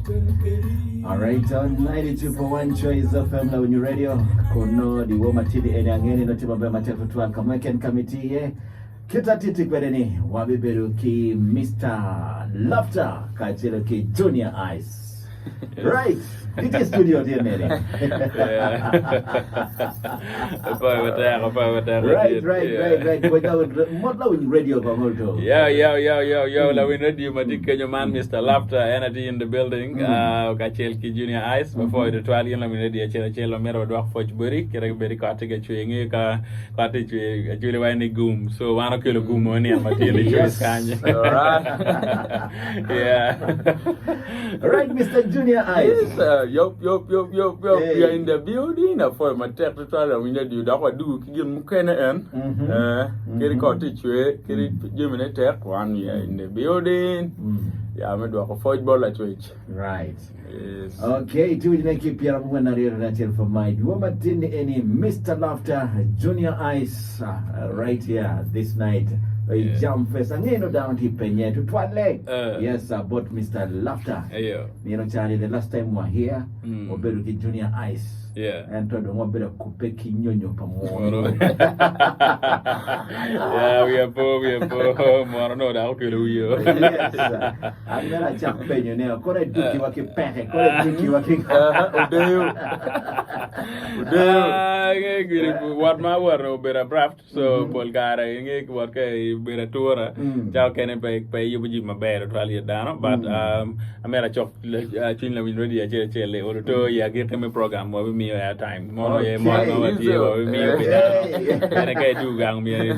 Alright, on 92.1 Choice Fm la Unyu Radio. Kono di woma tili ene angeni no tibabe matefu tuwa kamweken kamiti ye. Kita titi kweneni wabiberu ki Mr. Lafta kachiro ki Junior Ice. Right, it is studio dear Mary. Right. What in radio Bangolto? Yo, Lawin Radio Madika man, Mr. Lafta, energy in the building. Kachel ki Junior Ice before the trial in Lawin Radio Chelo Mero Dwak Fochbury, Kerry Kartiga Chewing, Kartic Julie Wine Goom. So 1 kilo goom money and Matili Choice Kanye. Yeah. Right, Mr. Junior Ice. Yes, yup. We are in the building for my tech to try to win you. That would do. Give Mukena and Kerry Cottage, Kerry Jimmy Tech. 1 year in the building. Yeah, I'm going to football at which. Right. Yes. Okay, to keep your woman here for my woman in any Mr. Lafta Junior Ice right here this night. Jump first and you know down to penye to twale. Yes, about Mr. Lafta. You know, Charlie, the last time we were here, we better get Junior Ice. Yeah. And told them what better coupe kinyonyo pamoja. Yeah, we are poor. More no doubt we are. Yes. I'm gonna jump penye now. Kore duki waki peke. Kore duki waki. What my word no better craft. So Bulgaria inge what kay better tour. Chao kene pay you buji my better trial down. But I made a chop chin with ready a chele or to ya get me program where we me time. More, more, and I get 2 gang me.